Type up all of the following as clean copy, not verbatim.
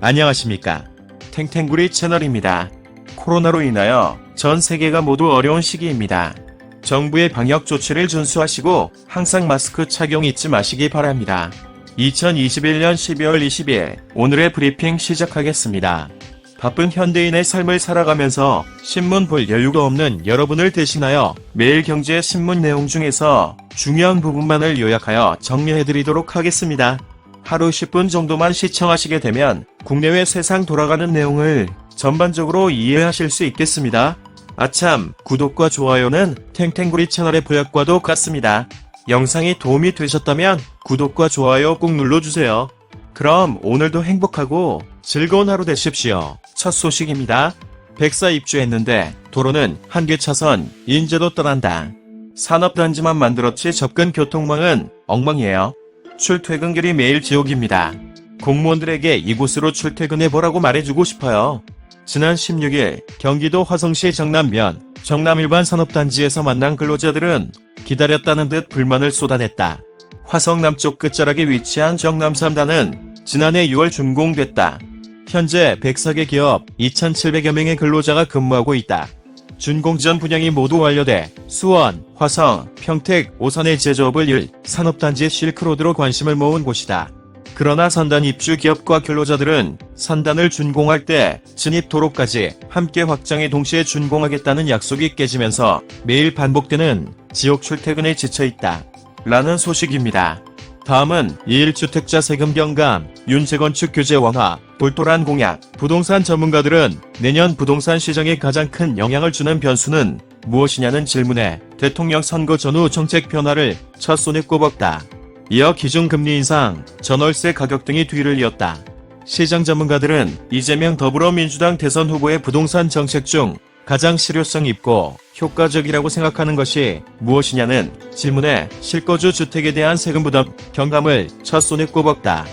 안녕하십니까. 탱탱구리 채널입니다. 코로나로 인하여 전 세계가 모두 어려운 시기입니다. 정부의 방역 조치를 준수하시고 항상 마스크 착용 잊지 마시기 바랍니다. 2021년 12월 20일 오늘의 브리핑 시작하겠습니다. 바쁜 현대인의 삶을 살아가면서 신문 볼 여유가 없는 여러분을 대신하여 매일 경제 신문 내용 중에서 중요한 부분만을 요약하여 정리해드리도록 하겠습니다. 하루 10분 정도만 시청하시게 되면 국내외 세상 돌아가는 내용을 전반적으로 이해하실 수 있겠습니다. 아참, 구독과 좋아요는 탱탱구리 채널의 보약과도 같습니다. 영상이 도움이 되셨다면 구독과 좋아요 꼭 눌러주세요. 그럼 오늘도 행복하고 즐거운 하루 되십시오. 첫 소식입니다. 백사 입주했는데 도로는 한개 차선, 인제도 떠난다. 산업단지만 만들었지 접근 교통망은 엉망이에요. 출퇴근길이 매일 지옥입니다. 공무원들에게 이곳으로 출퇴근해보라고 말해주고 싶어요. 지난 16일 경기도 화성시 정남면 정남일반 산업단지에서 만난 근로자들은 기다렸다는 듯 불만을 쏟아냈다. 화성 남쪽 끝자락에 위치한 정남 3단은 지난해 6월 준공됐다. 현재 104개 기업 2,700여 명의 근로자가 근무하고 있다. 준공 전 분양이 모두 완료돼 수원, 화성, 평택, 오산의 제조업을 이을 산업단지 실크로드로 관심을 모은 곳이다. 그러나 산단 입주 기업과 근로자들은 산단을 준공할 때 진입 도로까지 함께 확장해 동시에 준공하겠다는 약속이 깨지면서 매일 반복되는 지옥 출퇴근에 지쳐있다. 라는 소식입니다. 다음은 2.1주택자 세금 경감, 윤재건축 규제 완화, 돌돌한 공약. 부동산 전문가들은 내년 부동산 시장에 가장 큰 영향을 주는 변수는 무엇이냐는 질문에 대통령 선거 전후 정책 변화를 첫손에 꼽았다. 이어 기준금리 인상, 전월세 가격 등이 뒤를 이었다. 시장 전문가들은 이재명 더불어민주당 대선 후보의 부동산 정책 중 가장 실효성 있고 효과적이라고 생각하는 것이 무엇이냐는 질문에 실거주 주택에 대한 세금 부담 경감을 첫손에 꼽았다.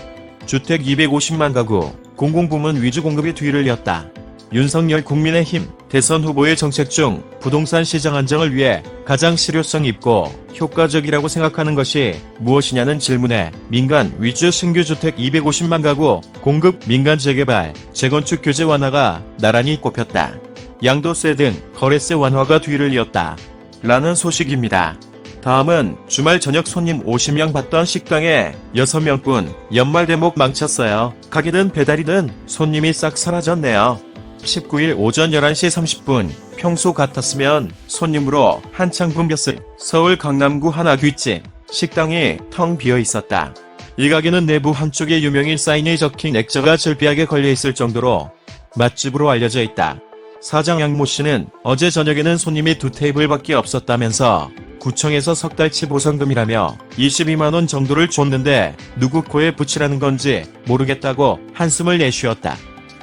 주택 250만 가구, 공공부문 위주 공급이 뒤를 이었다. 윤석열 국민의힘 대선 후보의 정책 중 부동산 시장 안정을 위해 가장 실효성 있고 효과적이라고 생각하는 것이 무엇이냐는 질문에 민간 위주 신규 주택 250만 가구 공급 민간 재개발, 재건축 규제 완화가 나란히 꼽혔다. 양도세 등 거래세 완화가 뒤를 이었다. 라는 소식입니다. 다음은 주말 저녁 손님 50명 받던 식당에 6명뿐 연말 대목 망쳤어요. 가게든 배달이든 손님이 싹 사라졌네요. 19일 오전 11시 30분 평소 같았으면 손님으로 한창 붐볐을 서울 강남구 하나 귓집 식당이 텅 비어 있었다. 이 가게는 내부 한쪽에 유명인 사인이 적힌 액자가 절비하게 걸려있을 정도로 맛집으로 알려져 있다. 사장 양모 씨는 어제 저녁에는 손님이 2테이블밖에 없었다면서 구청에서 석 달치 보상금이라며 22만원 정도를 줬는데 누구 코에 붙이라는 건지 모르겠다고 한숨을 내쉬었다.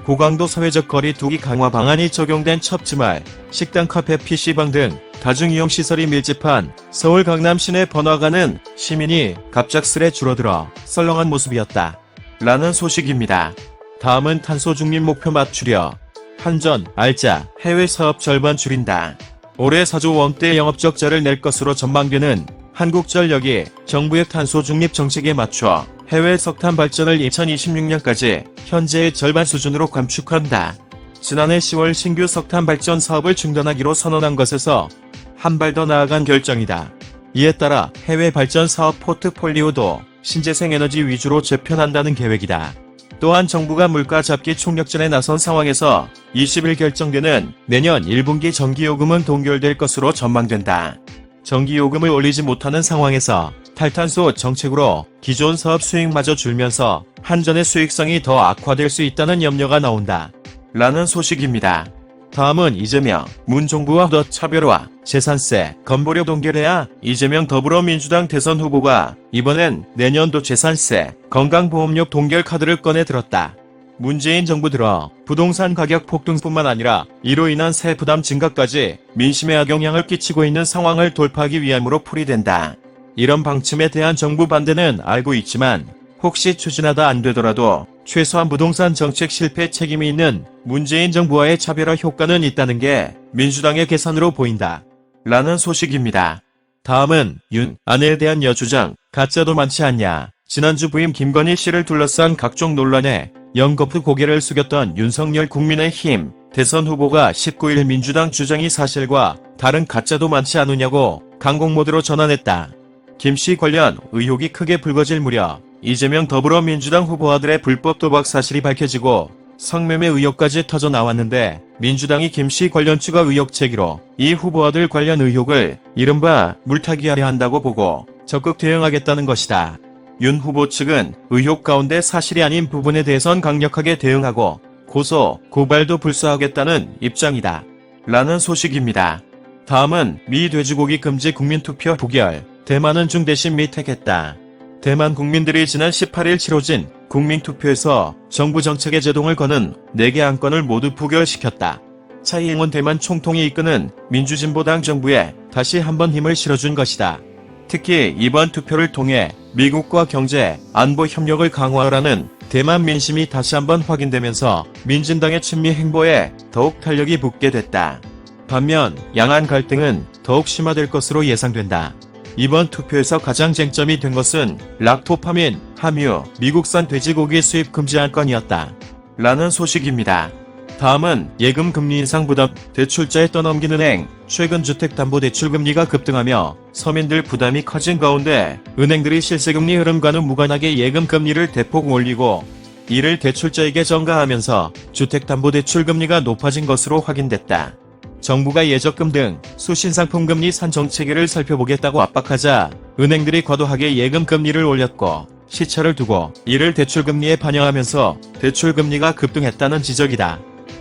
고강도 사회적 거리 두기 강화 방안이 적용된 첫 주말, 식당, 카페, PC방 등 다중이용시설이 밀집한 서울 강남 시내 번화가는 시민이 갑작스레 줄어들어 썰렁한 모습이었다. 라는 소식입니다. 다음은 탄소 중립 목표 맞추려. 한전, 알짜, 해외 사업 절반 줄인다. 올해 4조 원대 영업적자를 낼 것으로 전망되는 한국전력이 정부의 탄소 중립 정책에 맞춰 해외 석탄 발전을 2026년까지 현재의 절반 수준으로 감축한다. 지난해 10월 신규 석탄 발전 사업을 중단하기로 선언한 것에서 한 발 더 나아간 결정이다. 이에 따라 해외 발전 사업 포트폴리오도 신재생 에너지 위주로 재편한다는 계획이다. 또한 정부가 물가 잡기 총력전에 나선 상황에서 20일 결정되는 내년 1분기 전기요금은 동결될 것으로 전망된다. 전기요금을 올리지 못하는 상황에서 탈탄소 정책으로 기존 사업 수익마저 줄면서 한전의 수익성이 더 악화될 수 있다는 염려가 나온다. 라는 소식입니다. 다음은 이재명, 문 정부와 더 차별화, 재산세, 건보료 동결해야. 이재명 더불어민주당 대선 후보가 이번엔 내년도 재산세, 건강보험료 동결 카드를 꺼내 들었다. 문재인 정부 들어 부동산 가격 폭등뿐만 아니라 이로 인한 세 부담 증가까지 민심에 악영향을 끼치고 있는 상황을 돌파하기 위함으로 풀이된다. 이런 방침에 대한 정부 반대는 알고 있지만 혹시 추진하다 안 되더라도 최소한 부동산 정책 실패 책임이 있는 문재인 정부와의 차별화 효과는 있다는 게 민주당의 계산으로 보인다. 라는 소식입니다. 다음은 윤 아내에 대한 여주장, 가짜도 많지 않냐. 지난주 부임 김건희 씨를 둘러싼 각종 논란에 연거푸 고개를 숙였던 윤석열 국민의힘 대선 후보가 19일 민주당 주장이 사실과 다른 가짜도 많지 않으냐고 강공 모드로 전환했다. 김 씨 관련 의혹이 크게 불거질 무렵 이재명 더불어민주당 후보아들의 불법 도박 사실이 밝혀지고 성매매 의혹까지 터져 나왔는데 민주당이 김 씨 관련 추가 의혹 제기로 이 후보아들 관련 의혹을 이른바 물타기하려 한다고 보고 적극 대응하겠다는 것이다. 윤 후보 측은 의혹 가운데 사실이 아닌 부분에 대해선 강력하게 대응하고 고소, 고발도 불사하겠다는 입장이다. 라는 소식입니다. 다음은 미 돼지고기 금지 국민투표 부결, 대만은 중 대신 미 택했다. 대만 국민들이 지난 18일 치러진 국민투표에서 정부 정책에 제동을 거는 4개 안건을 모두 부결시켰다. 차이잉원 대만 총통이 이끄는 민주진보당 정부에 다시 한번 힘을 실어준 것이다. 특히 이번 투표를 통해 미국과 경제, 안보 협력을 강화하라는 대만 민심이 다시 한번 확인되면서 민진당의 친미 행보에 더욱 탄력이 붙게 됐다. 반면 양안 갈등은 더욱 심화될 것으로 예상된다. 이번 투표에서 가장 쟁점이 된 것은 락토파민, 함유, 미국산 돼지고기 수입 금지 안건이었다. 라는 소식입니다. 다음은 예금 금리 인상 부담, 대출자에 떠넘기는 행, 최근 주택담보대출금리가 급등하며 서민들 부담이 커진 가운데 은행들이 실세금리 흐름과는 무관하게 예금 금리를 대폭 올리고 이를 대출자에게 전가하면서 주택담보대출금리가 높아진 것으로 확인됐다. 정부가 예적금 등 수신상품 금리 산정 체계를 살펴보겠다고 압박하자 은행들이 과도하게 예금 금리를 올렸고 시차를 두고 이를 대출금리에 반영하면서 대출금리가 급등했다는 지적이다.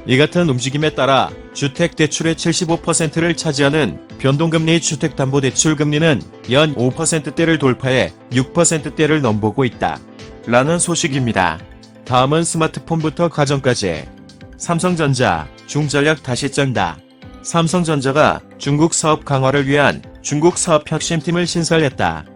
이 같은 움직임에 따라 주택대출의 75%를 차지하는 변동금리 주택담보대출금리는 연 5%대를 돌파해 6%대를 넘보고 있다. 라는 소식입니다. 다음은 스마트폰부터 가전까지. 삼성전자, 중전략 다시 짠다. 삼성전자가 중국 사업 강화를 위한 중국 사업 혁신팀을 신설했다.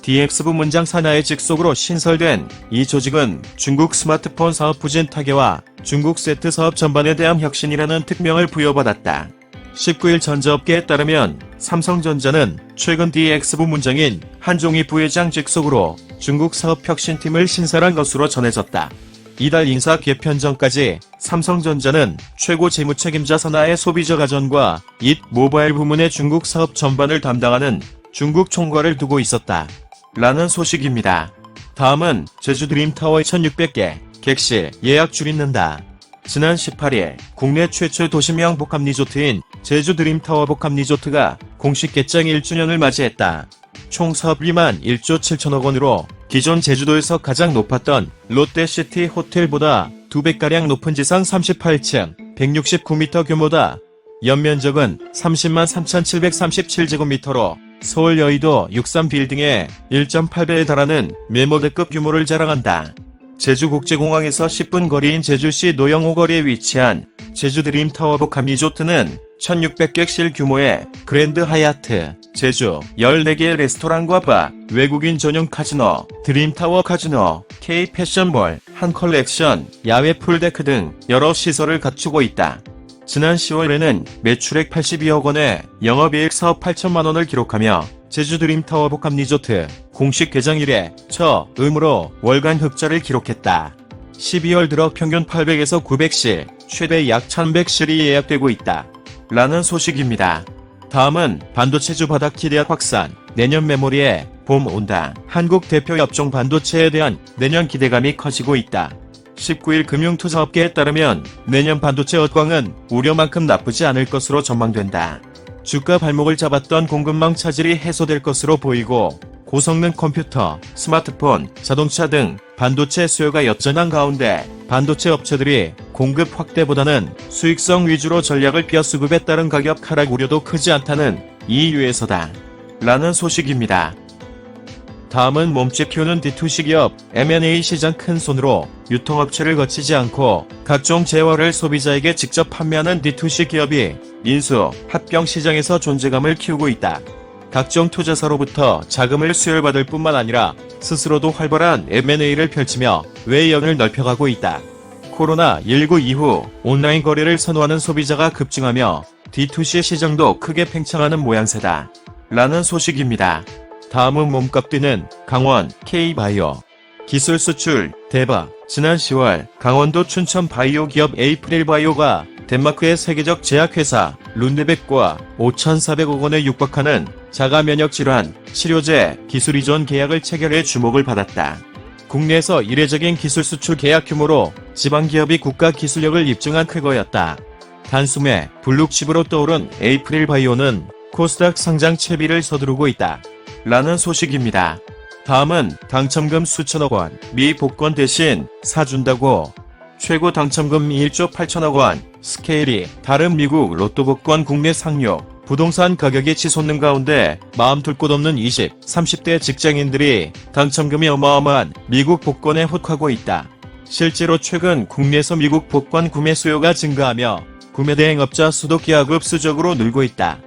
DX 부문장 산하의 직속으로 신설된 이 조직은 중국 스마트폰 사업 부진 타개와 중국 세트 사업 전반에 대한 혁신이라는 특명을 부여받았다. 19일 전자업계에 따르면 삼성전자는 최근 DX 부문장인 한종희 부회장 직속으로 중국 사업 혁신팀을 신설한 것으로 전해졌다. 이달 인사 개편 전까지 삼성전자는 최고 재무책임자 산하의 소비자 가전과 잇 모바일 부문의 중국 사업 전반을 담당하는 중국 총괄을 두고 있었다. 라는 소식입니다. 다음은 제주 드림타워 1600개 객실 예약 줄잇는다. 지난 18일 국내 최초 도시명 복합리조트인 제주 드림타워 복합리조트가 공식 개장 1주년을 맞이했다. 총 사업비만 1조 7천억 원으로 기존 제주도에서 가장 높았던 롯데시티 호텔보다 2배가량 높은 지상 38층 169m 규모다. 연면적은 300만 3,737제곱미터로 서울 여의도 63빌딩의 1.8배에 달하는 메모대급 규모를 자랑한다. 제주국제공항에서 10분 거리인 제주시 노영호 거리에 위치한 제주 드림타워 복합리조트는 1600객실 규모의 그랜드 하얏트, 제주 14개의 레스토랑과 바, 외국인 전용 카지노, 드림타워 카지노, K-패션몰, 한 컬렉션, 야외 풀데크 등 여러 시설을 갖추고 있다. 지난 10월에는 매출액 82억 원에 영업이익 사업 8천만 원을 기록하며 제주 드림타워 복합리조트 공식 개장 이래 처음으로 월간 흑자를 기록했다. 12월 들어 평균 800에서 900실, 최대 약 1100실이 예약되고 있다. 라는 소식입니다. 다음은 반도체주 바닥 기대학 확산, 내년 메모리에 봄 온다. 한국 대표 업종 반도체에 대한 내년 기대감이 커지고 있다. 19일 금융투자업계에 따르면 내년 반도체 업광은 우려만큼 나쁘지 않을 것으로 전망된다. 주가 발목을 잡았던 공급망 차질이 해소될 것으로 보이고 고성능 컴퓨터, 스마트폰, 자동차 등 반도체 수요가 여전한 가운데 반도체 업체들이 공급 확대보다는 수익성 위주로 전략을 펴 수급에 따른 가격 하락 우려도 크지 않다는 이유에서다. 라는 소식입니다. 다음은 몸집 키우는 D2C 기업 M&A 시장 큰 손으로 유통업체를 거치지 않고 각종 재화를 소비자에게 직접 판매하는 D2C 기업이 인수, 합병 시장에서 존재감을 키우고 있다. 각종 투자사로부터 자금을 수혈받을 뿐만 아니라 스스로도 활발한 M&A를 펼치며 외연을 넓혀가고 있다. 코로나19 이후 온라인 거래를 선호하는 소비자가 급증하며 D2C 시장도 크게 팽창하는 모양새다. 라는 소식입니다. 다음은 몸값 뛰는 강원 K바이오. 기술 수출 대박. 지난 10월 강원도 춘천 바이오 기업 에이프릴 바이오가 덴마크의 세계적 제약회사 룬데백과 5,400억 원에 육박하는 자가 면역 질환 치료제 기술 이전 계약을 체결해 주목을 받았다. 국내에서 이례적인 기술 수출 계약 규모로 지방 기업이 국가 기술력을 입증한 쾌거였다. 단숨에 블루칩으로 떠오른 에이프릴 바이오는 코스닥 상장 채비를 서두르고 있다. 라는 소식입니다. 다음은 당첨금 수천억 원, 미 복권 대신 사준다고. 최고 당첨금 1조 8천억 원, 스케일이 다른 미국 로또 복권 국내 상륙, 부동산 가격이 치솟는 가운데 마음 둘 곳 없는 20, 30대 직장인들이 당첨금이 어마어마한 미국 복권에 혹하고 있다. 실제로 최근 국내에서 미국 복권 구매 수요가 증가하며 구매 대행업자 수도 기하급수적으로 늘고 있다.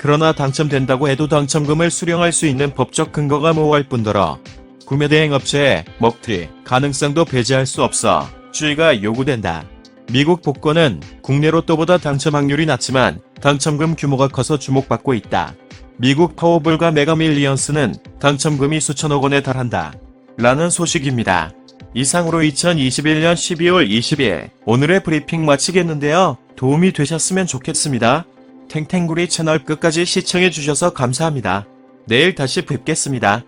그러나 당첨된다고 해도 당첨금을 수령할 수 있는 법적 근거가 모호할 뿐더러 구매 대행업체의 먹튀 가능성도 배제할 수 없어 주의가 요구된다. 미국 복권은 국내 로또보다 당첨 확률이 낮지만 당첨금 규모가 커서 주목받고 있다. 미국 파워볼과 메가밀리언스는 당첨금이 수천억 원에 달한다. 라는 소식입니다. 이상으로 2021년 12월 20일 오늘의 브리핑 마치겠는데요. 도움이 되셨으면 좋겠습니다. 탱탱구리 채널 끝까지 시청해주셔서 감사합니다. 내일 다시 뵙겠습니다.